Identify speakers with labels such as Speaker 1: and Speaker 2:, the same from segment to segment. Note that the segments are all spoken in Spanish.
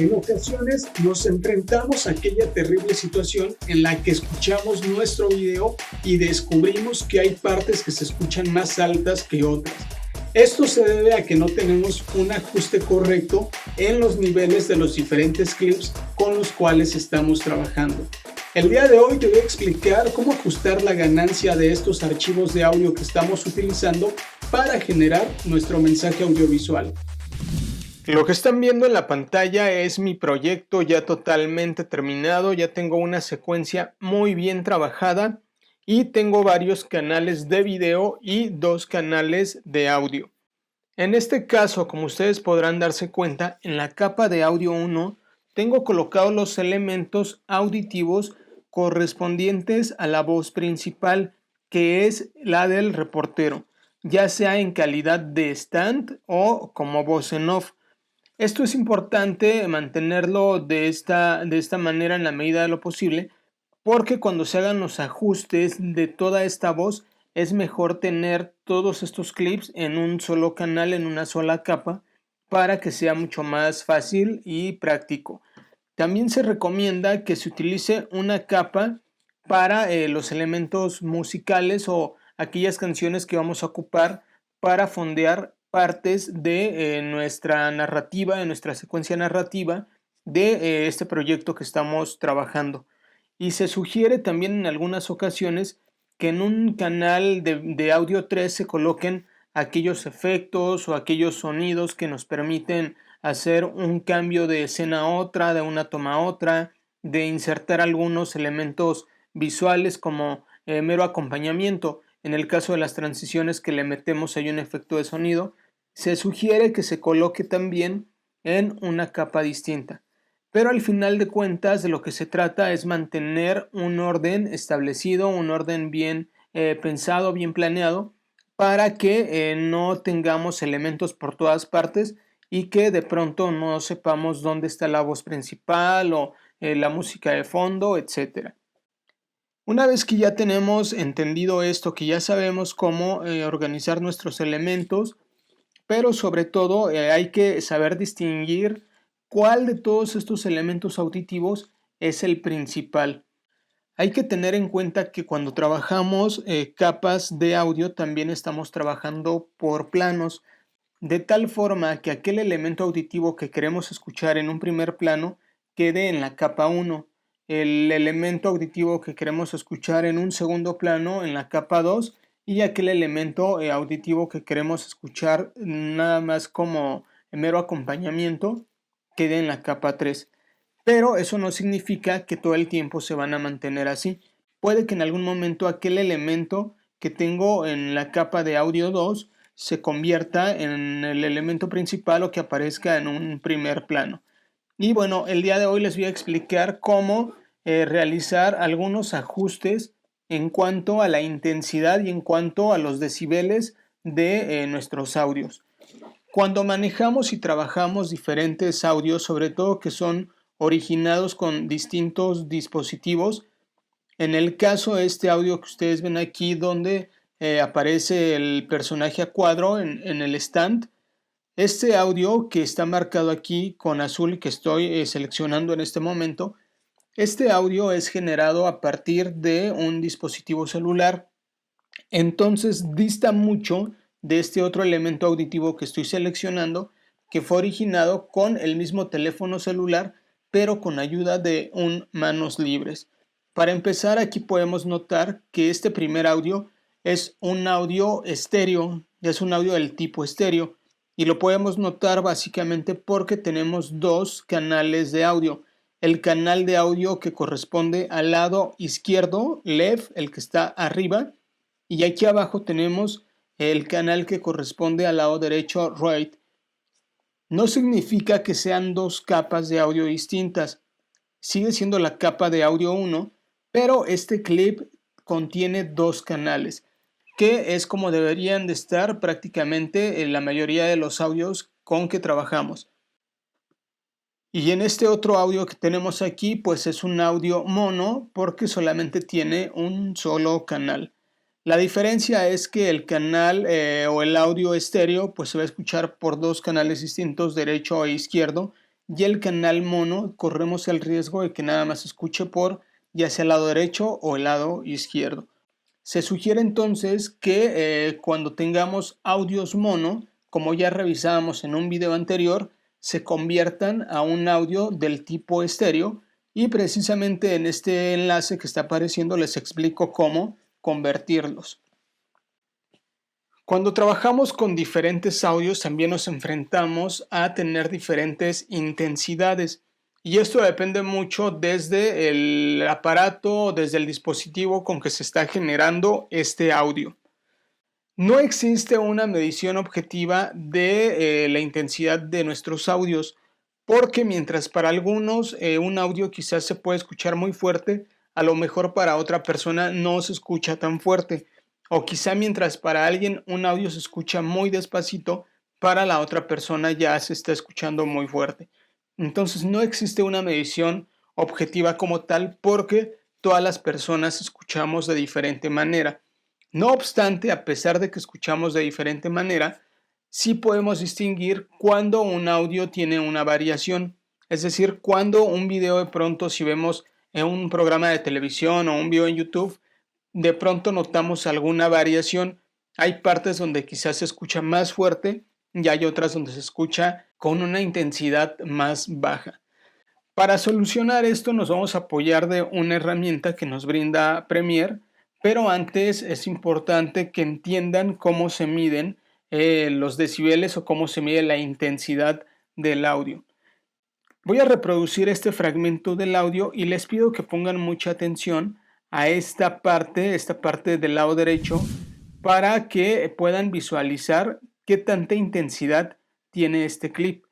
Speaker 1: En ocasiones nos enfrentamos a aquella terrible situación en la que escuchamos nuestro video y descubrimos que hay partes que se escuchan más altas que otras. Esto se debe a que no tenemos un ajuste correcto en los niveles de los diferentes clips con los cuales estamos trabajando. El día de hoy te voy a explicar cómo ajustar la ganancia de estos archivos de audio que estamos utilizando para generar nuestro mensaje audiovisual. Lo que están viendo en la pantalla es mi proyecto ya totalmente terminado, ya tengo una secuencia muy bien trabajada y tengo varios canales de video y 2 canales de audio. En este caso, como ustedes podrán darse cuenta, en la capa de audio 1 tengo colocados los elementos auditivos correspondientes a la voz principal, que es la del reportero, ya sea en calidad de stand o como voz en off. Esto es importante mantenerlo de esta manera en la medida de lo posible, porque cuando se hagan los ajustes de toda esta voz, es mejor tener todos estos clips en un solo canal, en una sola capa, para que sea mucho más fácil y práctico. También se recomienda que se utilice una capa para los elementos musicales o aquellas canciones que vamos a ocupar para fondear partes de nuestra narrativa, de nuestra secuencia narrativa de este proyecto que estamos trabajando. Y se sugiere también en algunas ocasiones que en un canal de audio 3 se coloquen aquellos efectos o aquellos sonidos que nos permiten hacer un cambio de escena a otra, de una toma a otra, de insertar algunos elementos visuales como mero acompañamiento. En el caso de las transiciones que le metemos ahí un efecto de sonido, se sugiere que se coloque también en una capa distinta. Pero al final de cuentas de lo que se trata es mantener un orden establecido, un orden bien pensado, bien planeado, para que no tengamos elementos por todas partes y que de pronto no sepamos dónde está la voz principal o la música de fondo, etc. Una vez que ya tenemos entendido esto, que ya sabemos cómo organizar nuestros elementos, pero sobre todo hay que saber distinguir cuál de todos estos elementos auditivos es el principal. Hay que tener en cuenta que cuando trabajamos capas de audio también estamos trabajando por planos, de tal forma que aquel elemento auditivo que queremos escuchar en un primer plano quede en la capa 1, el elemento auditivo que queremos escuchar en un segundo plano en la capa 2 y aquel elemento auditivo que queremos escuchar nada más como mero acompañamiento quede en la capa 3. Pero eso no significa que todo el tiempo se van a mantener así. Puede que en algún momento aquel elemento que tengo en la capa de audio 2 se convierta en el elemento principal o que aparezca en un primer plano. Y bueno, el día de hoy les voy a explicar cómo realizar algunos ajustes en cuanto a la intensidad y en cuanto a los decibeles de nuestros audios. Cuando manejamos y trabajamos diferentes audios, sobre todo que son originados con distintos dispositivos, en el caso de este audio que ustedes ven aquí donde aparece el personaje a cuadro en el stand, este audio que está marcado aquí con azul y que estoy seleccionando en este momento, este audio es generado a partir de un dispositivo celular. Entonces dista mucho de este otro elemento auditivo que estoy seleccionando, que fue originado con el mismo teléfono celular, pero con ayuda de un manos libres. Para empezar, aquí podemos notar que este primer audio es un audio estéreo, es un audio del tipo estéreo, y lo podemos notar básicamente porque tenemos 2 canales de audio. El canal de audio que corresponde al lado izquierdo, left, el que está arriba, y aquí abajo tenemos el canal que corresponde al lado derecho, right. No significa que sean 2 capas de audio distintas. Sigue siendo la capa de audio 1, pero este clip contiene 2 canales, que es como deberían de estar prácticamente en la mayoría de los audios con que trabajamos. Y en este otro audio que tenemos aquí, pues es un audio mono porque solamente tiene un solo canal. La diferencia es que el canal o el audio estéreo pues se va a escuchar por 2 canales distintos, derecho e izquierdo, y el canal mono corremos el riesgo de que nada más se escuche por ya sea el lado derecho o el lado izquierdo. Se sugiere entonces que cuando tengamos audios mono, como ya revisábamos en un video anterior, se conviertan a un audio del tipo estéreo, y precisamente en este enlace que está apareciendo les explico cómo convertirlos. Cuando trabajamos con diferentes audios también nos enfrentamos a tener diferentes intensidades, y esto depende mucho desde el aparato, desde el dispositivo con que se está generando este audio. No existe una medición objetiva de la intensidad de nuestros audios, porque mientras para algunos un audio quizás se puede escuchar muy fuerte, a lo mejor para otra persona no se escucha tan fuerte. O quizá mientras para alguien un audio se escucha muy despacito, para la otra persona ya se está escuchando muy fuerte. Entonces no existe una medición objetiva como tal, porque todas las personas escuchamos de diferente manera. No obstante, a pesar de que escuchamos de diferente manera, sí podemos distinguir cuando un audio tiene una variación. Es decir, cuando un video de pronto, si vemos en un programa de televisión o un video en YouTube, de pronto notamos alguna variación. Hay partes donde quizás se escucha más fuerte y hay otras donde se escucha con una intensidad más baja. Para solucionar esto nos vamos a apoyar de una herramienta que nos brinda Premiere, pero antes es importante que entiendan cómo se miden los decibeles o cómo se mide la intensidad del audio. Voy a reproducir este fragmento del audio y les pido que pongan mucha atención a esta parte del lado derecho, para que puedan visualizar qué tanta intensidad tiene este clip.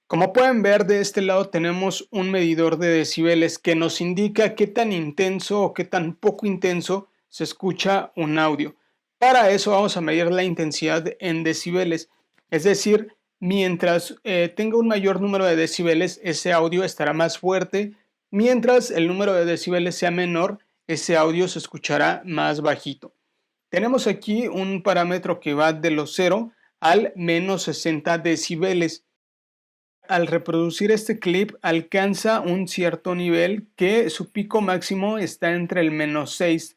Speaker 1: Como pueden ver, de este lado tenemos un medidor de decibeles que nos indica qué tan intenso o qué tan poco intenso se escucha un audio. Para eso vamos a medir la intensidad en decibeles, es decir, mientras tenga un mayor número de decibeles, ese audio estará más fuerte, mientras el número de decibeles sea menor, ese audio se escuchará más bajito. Tenemos aquí un parámetro que va de los 0 al menos 60 decibeles. Al reproducir este clip alcanza un cierto nivel que su pico máximo está entre el menos 6.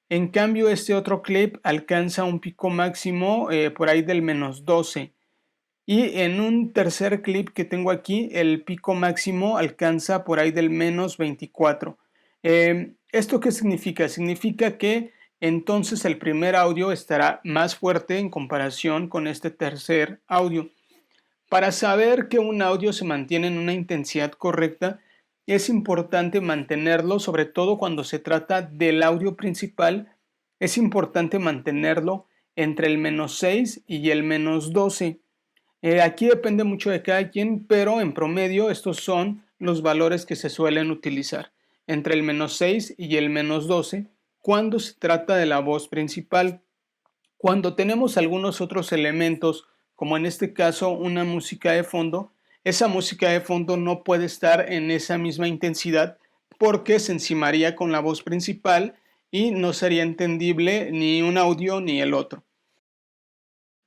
Speaker 1: En cambio, este otro clip alcanza un pico máximo por ahí del menos 12. Y en un tercer clip que tengo aquí, el pico máximo alcanza por ahí del menos 24. ¿Esto qué significa? Significa que entonces el primer audio estará más fuerte en comparación con este tercer audio. Para saber que un audio se mantiene en una intensidad correcta, es importante mantenerlo, sobre todo cuando se trata del audio principal, es importante mantenerlo entre el menos 6 y el menos 12. Aquí depende mucho de cada quien, pero en promedio estos son los valores que se suelen utilizar, entre el menos 6 y el menos 12, cuando se trata de la voz principal. Cuando tenemos algunos otros elementos, como en este caso una música de fondo, esa música de fondo no puede estar en esa misma intensidad porque se encimaría con la voz principal y no sería entendible ni un audio ni el otro.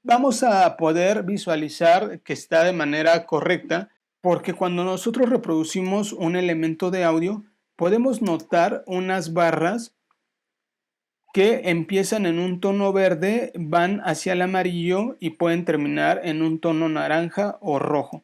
Speaker 1: Vamos a poder visualizar que está de manera correcta, porque cuando nosotros reproducimos un elemento de audio, podemos notar unas barras que empiezan en un tono verde, van hacia el amarillo y pueden terminar en un tono naranja o rojo.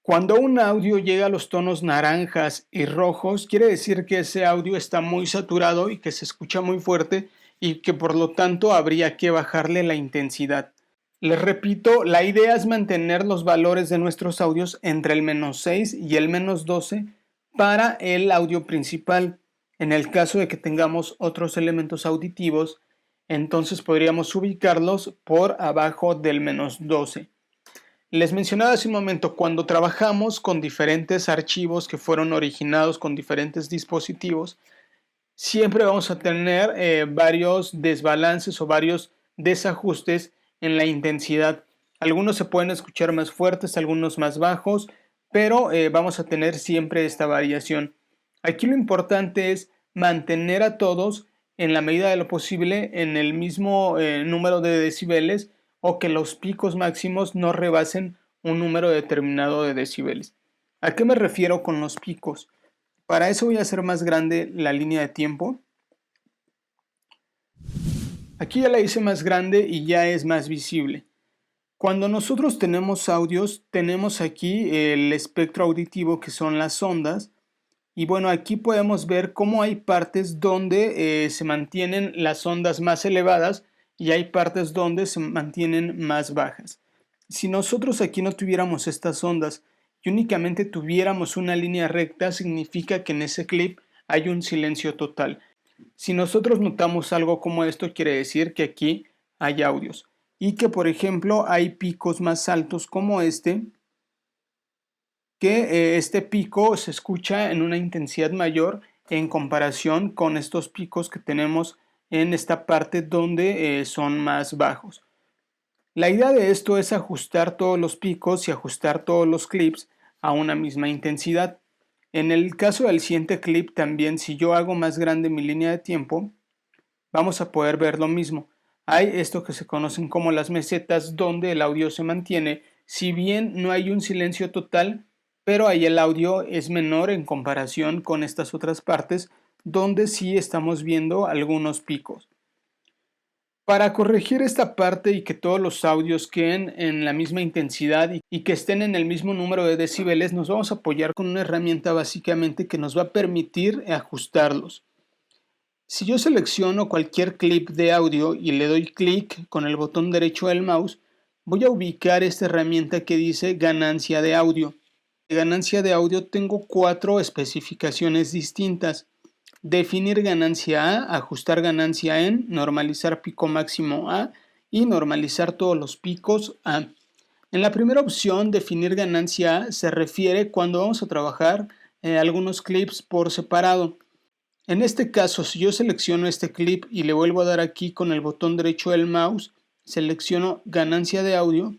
Speaker 1: Cuando un audio llega a los tonos naranjas y rojos, quiere decir que ese audio está muy saturado y que se escucha muy fuerte y que por lo tanto habría que bajarle la intensidad. Les repito, la idea es mantener los valores de nuestros audios entre el menos 6 y el menos 12 para el audio principal. En el caso de que tengamos otros elementos auditivos, entonces podríamos ubicarlos por abajo del menos 12. Les mencionaba hace un momento, cuando trabajamos con diferentes archivos que fueron originados con diferentes dispositivos, siempre vamos a tener varios desbalances o varios desajustes en la intensidad. Algunos se pueden escuchar más fuertes, algunos más bajos, pero vamos a tener siempre esta variación. Aquí lo importante es mantener a todos en la medida de lo posible en el mismo número de decibeles o que los picos máximos no rebasen un número determinado de decibeles. ¿A qué me refiero con los picos? Para eso voy a hacer más grande la línea de tiempo. Aquí ya la hice más grande y ya es más visible. Cuando nosotros tenemos audios, tenemos aquí el espectro auditivo, que son las ondas. Y bueno, aquí podemos ver cómo hay partes donde se mantienen las ondas más elevadas y hay partes donde se mantienen más bajas. Si nosotros aquí no tuviéramos estas ondas y únicamente tuviéramos una línea recta, significa que en ese clip hay un silencio total. Si nosotros notamos algo como esto, quiere decir que aquí hay audios y que, por ejemplo, hay picos más altos como que este pico se escucha en una intensidad mayor en comparación con estos picos que tenemos en esta parte donde son más bajos. La idea de esto es ajustar todos los picos y ajustar todos los clips a una misma intensidad. En el caso del siguiente clip también, si yo hago más grande mi línea de tiempo, vamos a poder ver lo mismo. Hay esto que se conocen como las mesetas, donde el audio se mantiene, si bien no hay un silencio total, pero ahí el audio es menor en comparación con estas otras partes, donde sí estamos viendo algunos picos. Para corregir esta parte y que todos los audios queden en la misma intensidad y que estén en el mismo número de decibeles, nos vamos a apoyar con una herramienta básicamente que nos va a permitir ajustarlos. Si yo selecciono cualquier clip de audio y le doy clic con el botón derecho del mouse, voy a ubicar esta herramienta que dice ganancia de audio. De ganancia de audio tengo 4 especificaciones distintas. Definir ganancia A, ajustar ganancia en, normalizar pico máximo A y normalizar todos los picos A. En la primera opción, definir ganancia A, se refiere cuando vamos a trabajar algunos clips por separado. En este caso, si yo selecciono este clip y le vuelvo a dar aquí con el botón derecho del mouse, selecciono ganancia de audio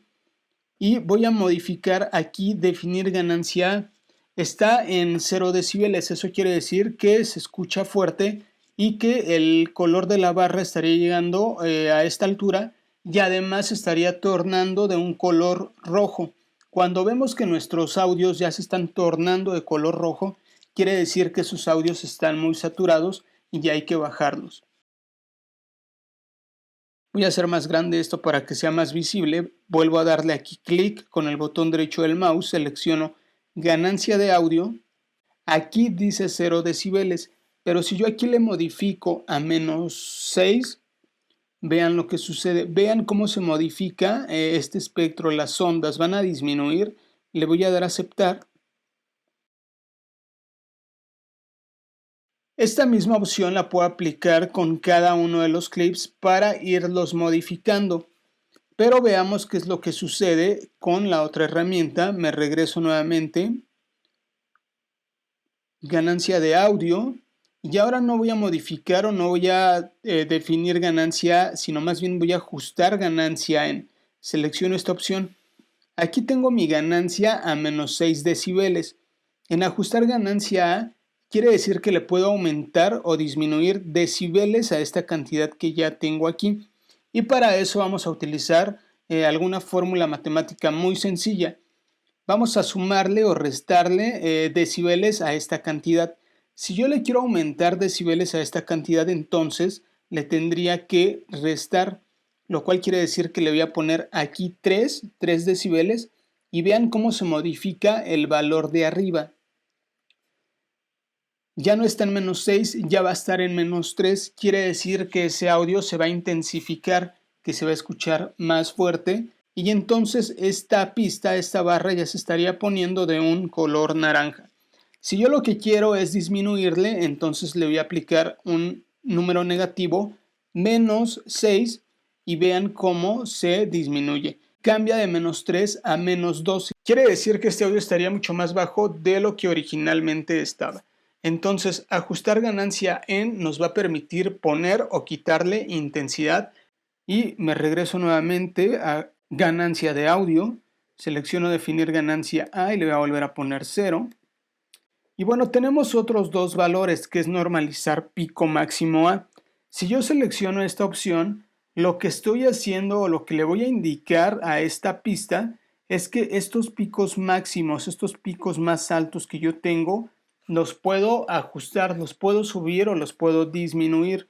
Speaker 1: y voy a modificar aquí definir ganancia A. Está en 0 decibeles, eso quiere decir que se escucha fuerte y que el color de la barra estaría llegando a esta altura y además estaría tornando de un color rojo. Cuando vemos que nuestros audios ya se están tornando de color rojo, quiere decir que sus audios están muy saturados y ya hay que bajarlos. Voy a hacer más grande esto para que sea más visible. Vuelvo a darle aquí clic con el botón derecho del mouse, selecciono ganancia de audio. Aquí dice 0 decibeles, pero si yo aquí le modifico a -6, vean lo que sucede. Vean cómo se modifica este espectro, las ondas van a disminuir. Le voy a dar a aceptar. Esta misma opción la puedo aplicar con cada uno de los clips para irlos modificando. Pero veamos qué es lo que sucede con la otra herramienta. Me regreso nuevamente. Ganancia de audio. Y ahora no voy a modificar o no voy a definir ganancia, sino más bien voy a ajustar ganancia en. Selecciono esta opción. Aquí tengo mi ganancia a -6 decibeles. En ajustar ganancia A, quiere decir que le puedo aumentar o disminuir decibeles a esta cantidad que ya tengo aquí. Y para eso vamos a utilizar alguna fórmula matemática muy sencilla. Vamos a sumarle o restarle decibeles a esta cantidad. Si yo le quiero aumentar decibeles a esta cantidad, entonces le tendría que restar, lo cual quiere decir que le voy a poner aquí 3 decibeles y vean cómo se modifica el valor de arriba. Ya no está en -6, ya va a estar en -3, quiere decir que ese audio se va a intensificar, que se va a escuchar más fuerte y entonces esta pista, esta barra ya se estaría poniendo de un color naranja. Si yo lo que quiero es disminuirle, entonces le voy a aplicar un número negativo, -6, y vean cómo se disminuye. Cambia de -3 a -12. Quiere decir que este audio estaría mucho más bajo de lo que originalmente estaba. Entonces, ajustar ganancia en nos va a permitir poner o quitarle intensidad. Y me regreso nuevamente a ganancia de audio. Selecciono definir ganancia A y le voy a volver a poner 0. Y bueno, tenemos otros dos valores, que es normalizar pico máximo A. Si yo selecciono esta opción, Lo que estoy haciendo o lo que le voy a indicar a esta pista es que estos picos máximos, estos picos más altos que yo tengo, los puedo ajustar, los puedo subir o los puedo disminuir.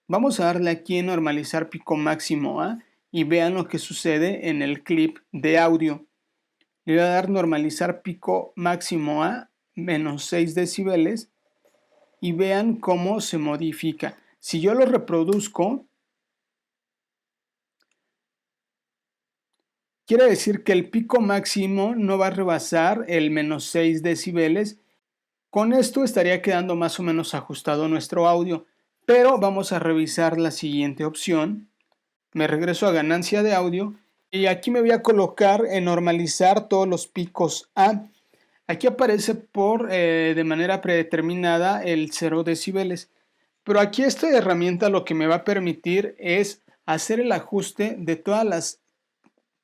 Speaker 1: Vamos a darle aquí en normalizar pico máximo A y vean lo que sucede en el clip de audio. Le voy a dar normalizar pico máximo a menos 6 decibeles y vean cómo se modifica. Si yo lo reproduzco, quiere decir que el pico máximo no va a rebasar el menos 6 decibeles. Con esto estaría quedando más o menos ajustado nuestro audio, pero vamos a revisar la siguiente opción. Me regreso a ganancia de audio y aquí me voy a colocar en normalizar todos los picos A. Aquí aparece de manera predeterminada el 0 decibeles, pero aquí esta herramienta lo que me va a permitir es hacer el ajuste de todas las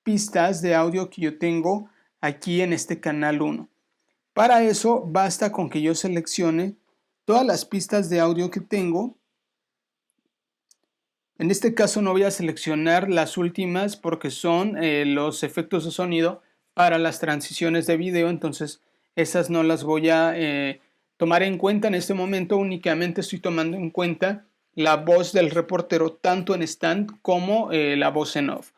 Speaker 1: pistas de audio que yo tengo aquí en este canal 1. Para eso basta con que yo seleccione todas las pistas de audio que tengo. En este caso no voy a seleccionar las últimas porque son los efectos de sonido para las transiciones de video, entonces esas no las voy a tomar en cuenta en este momento. Únicamente estoy tomando en cuenta la voz del reportero tanto en stand como la voz en off.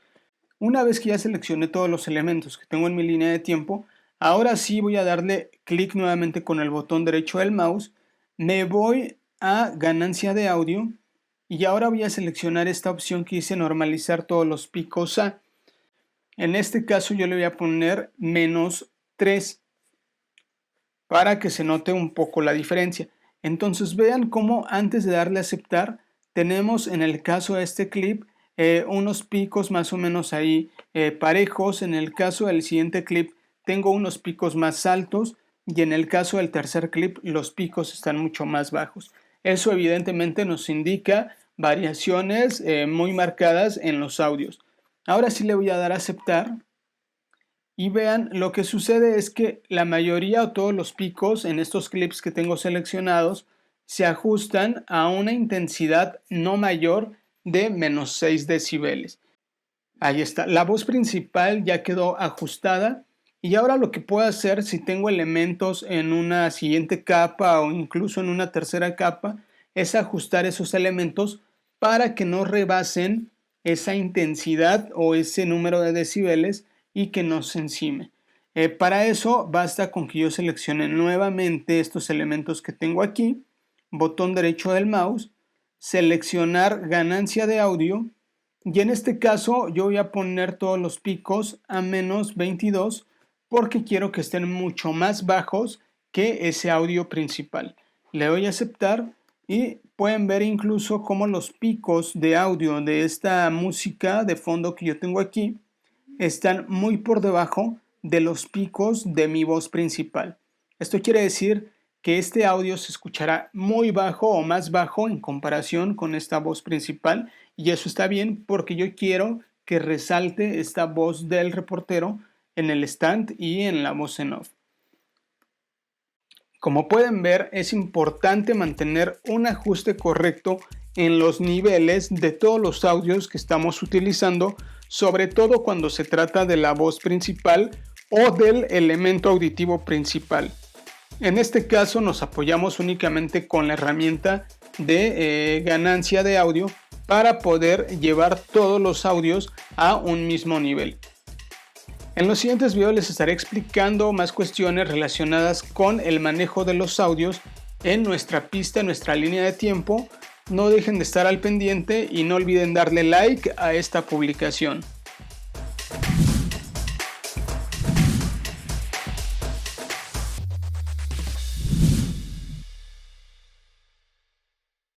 Speaker 1: Una vez que ya seleccioné todos los elementos que tengo en mi línea de tiempo, ahora sí voy a darle clic nuevamente con el botón derecho del mouse, me voy a ganancia de audio y ahora voy a seleccionar esta opción que dice normalizar todos los picos A. En este caso yo le voy a poner menos 3 para que se note un poco la diferencia. Entonces vean cómo antes de darle a aceptar tenemos en el caso de este clip unos picos más o menos ahí parejos. En el caso del siguiente clip tengo unos picos más altos y en el caso del tercer clip los picos están mucho más bajos. Eso evidentemente nos indica variaciones muy marcadas en los audios. Ahora sí le voy a dar a aceptar y vean, lo que sucede es que la mayoría o todos los picos en estos clips que tengo seleccionados se ajustan a una intensidad no mayor de menos 6 decibeles. Ahí está, la voz principal ya quedó ajustada y ahora lo que puedo hacer si tengo elementos en una siguiente capa o incluso en una tercera capa es ajustar esos elementos para que no rebasen esa intensidad o ese número de decibeles y que no se encime. Para eso basta con que yo seleccione nuevamente estos elementos que tengo aquí, botón derecho del mouse, seleccionar ganancia de audio y en este caso yo voy a poner todos los picos a menos 22 porque quiero que estén mucho más bajos que ese audio principal. Le doy a aceptar y pueden ver incluso cómo los picos de audio de esta música de fondo que yo tengo aquí están muy por debajo de los picos de mi voz principal. Esto quiere decir que este audio se escuchará muy bajo o más bajo en comparación con esta voz principal y eso está bien porque yo quiero que resalte esta voz del reportero en el stand y en la voz en off. Como pueden ver, es importante mantener un ajuste correcto en los niveles de todos los audios que estamos utilizando, sobre todo cuando se trata de la voz principal o del elemento auditivo principal. En este caso nos apoyamos únicamente con la herramienta de ganancia de audio para poder llevar todos los audios a un mismo nivel. En los siguientes videos les estaré explicando más cuestiones relacionadas con el manejo de los audios en nuestra pista, en nuestra línea de tiempo. No dejen de estar al pendiente y no olviden darle like a esta publicación.